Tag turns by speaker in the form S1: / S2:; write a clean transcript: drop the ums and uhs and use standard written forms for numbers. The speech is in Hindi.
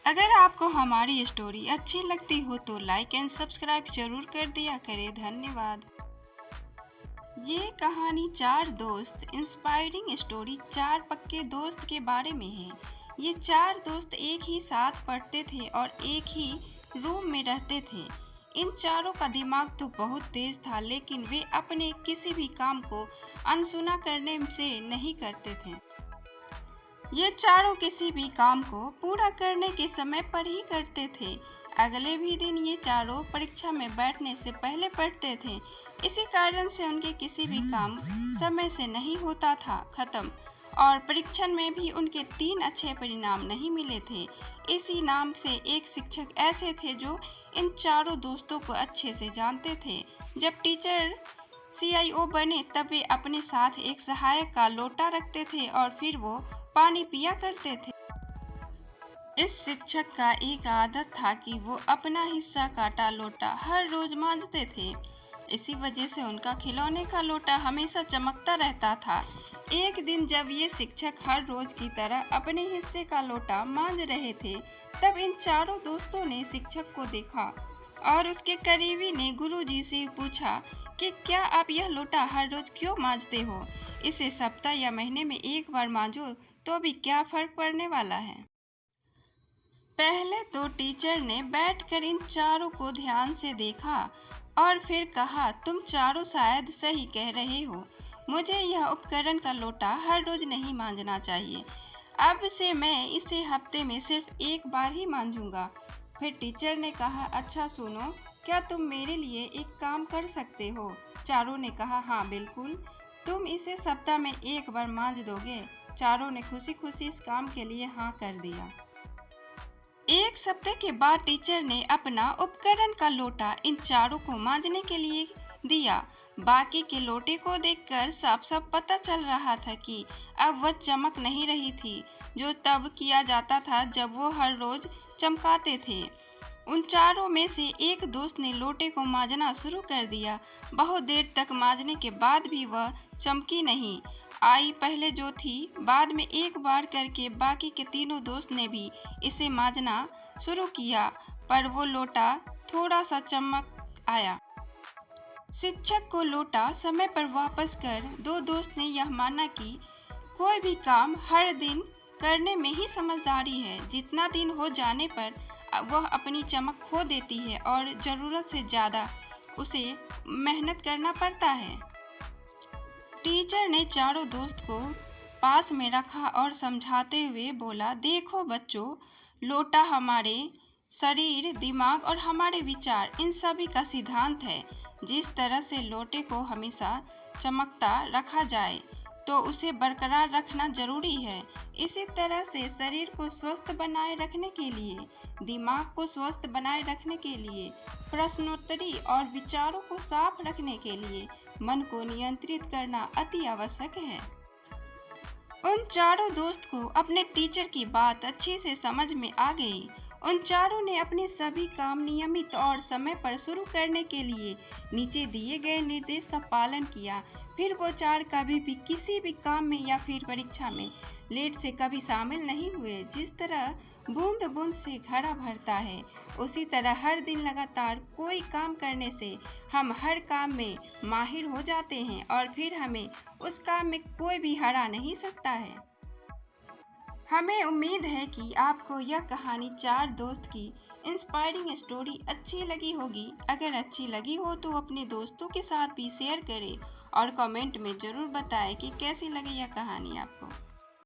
S1: अगर आपको हमारी स्टोरी अच्छी लगती हो तो लाइक एंड सब्सक्राइब जरूर कर दिया करें। धन्यवाद। ये कहानी चार दोस्त इंस्पायरिंग स्टोरी चार पक्के दोस्त के बारे में है। ये चार दोस्त एक ही साथ पढ़ते थे और एक ही रूम में रहते थे। इन चारों का दिमाग तो बहुत तेज था, लेकिन वे अपने किसी भी काम को अनसुना करने से नहीं करते थे। ये चारों किसी भी काम को पूरा करने के समय पर ही करते थे। अगले भी दिन ये चारों परीक्षा में बैठने से पहले पढ़ते थे। इसी कारण से उनके किसी भी काम समय से नहीं होता था खत्म, और परीक्षा में भी उनके 3 अच्छे परिणाम नहीं मिले थे। इसी नाम से एक शिक्षक ऐसे थे जो इन चारों दोस्तों को अच्छे से जानते थे। जब टीचर CIO बने तब वे अपने साथ एक सहायक का लोटा रखते थे और फिर वो पानी पिया करते थे। इस शिक्षक का एक आदत था कि वो अपना हिस्सा काटा लोटा हर रोज मांजते थे। इसी वजह से उनका खिलौने का लोटा हमेशा चमकता रहता था। एक दिन जब ये शिक्षक हर रोज की तरह अपने हिस्से का लोटा मांज रहे थे, तब इन चारों दोस्तों ने शिक्षक को देखा और उसके करीबी ने गुरुजी से पूछा कि क्या आप यह लोटा हर रोज क्यों मांजते हो? इसे सप्ताह या महीने में एक बार मांजो तो भी क्या फर्क पड़ने वाला है। पहले तो टीचर ने बैठकर इन चारों को ध्यान से देखा और फिर कहा, तुम चारों शायद सही कह रहे हो। मुझे यह उपकरण का लोटा हर रोज नहीं मांजना चाहिए। अब से मैं इसे हफ्ते में सिर्फ एक बार ही मांजूंगा। फिर टीचर ने कहा, अच्छा सुनो, क्या तुम मेरे लिए एक काम कर सकते हो? चारों ने कहा, हाँ बिल्कुल, तुम इसे सप्ताह में एक बार मांज दोगे? चारों ने खुशी खुशी इस काम के लिए हाँ कर दिया। एक सप्ताह के बाद टीचर ने अपना उपकरण का लोटा इन चारों को मांजने के लिए दिया। बाकी के लोटे को देखकर साफ साफ पता चल रहा था कि अब वह चमक नहीं रही थी जो तब किया जाता था जब वो हर रोज चमकाते थे। उन चारों में से एक दोस्त ने लोटे को मांजना शुरू कर दिया। बहुत देर तक मांजने के बाद भी वह चमकी नहीं आई। पहले जो थी, बाद में एक बार करके बाकी के तीनों दोस्त ने भी इसे मांजना शुरू किया, पर वो लोटा थोड़ा सा चमक आया। शिक्षक को लोटा समय पर वापस कर दो दोस्त ने यह माना कि कोई भी काम हर दिन करने में ही समझदारी है। जितना दिन हो जाने पर वह अपनी चमक खो देती है और ज़रूरत से ज़्यादा उसे मेहनत करना पड़ता है। टीचर ने चारों दोस्त को पास में रखा और समझाते हुए बोला, देखो बच्चों, लोटा हमारे शरीर, दिमाग और हमारे विचार, इन सभी का सिद्धांत है। जिस तरह से लोटे को हमेशा चमकता रखा जाए तो उसे बरकरार रखना जरूरी है। इसी तरह से शरीर को स्वस्थ बनाए रखने के लिए, दिमाग को स्वस्थ बनाए रखने के लिए, प्रश्नोत्तरी और विचारों को साफ रखने के लिए मन को नियंत्रित करना अति आवश्यक है। उन चारों दोस्त को अपने टीचर की बात अच्छे से समझ में आ गई। उन चारों ने अपने सभी काम नियमित और समय पर शुरू करने के लिए नीचे दिए गए निर्देश का पालन किया। फिर वो चार कभी भी किसी भी काम में या फिर परीक्षा में लेट से कभी शामिल नहीं हुए। जिस तरह बूंद बूंद से घड़ा भरता है, उसी तरह हर दिन लगातार कोई काम करने से हम हर काम में माहिर हो जाते हैं और फिर हमें उस काम में कोई भी हरा नहीं सकता है। हमें उम्मीद है कि आपको यह कहानी चार दोस्त की इंस्पायरिंग स्टोरी अच्छी लगी होगी। अगर अच्छी लगी हो तो अपने दोस्तों के साथ भी शेयर करें और कमेंट में ज़रूर बताएं कि कैसी लगी यह कहानी आपको।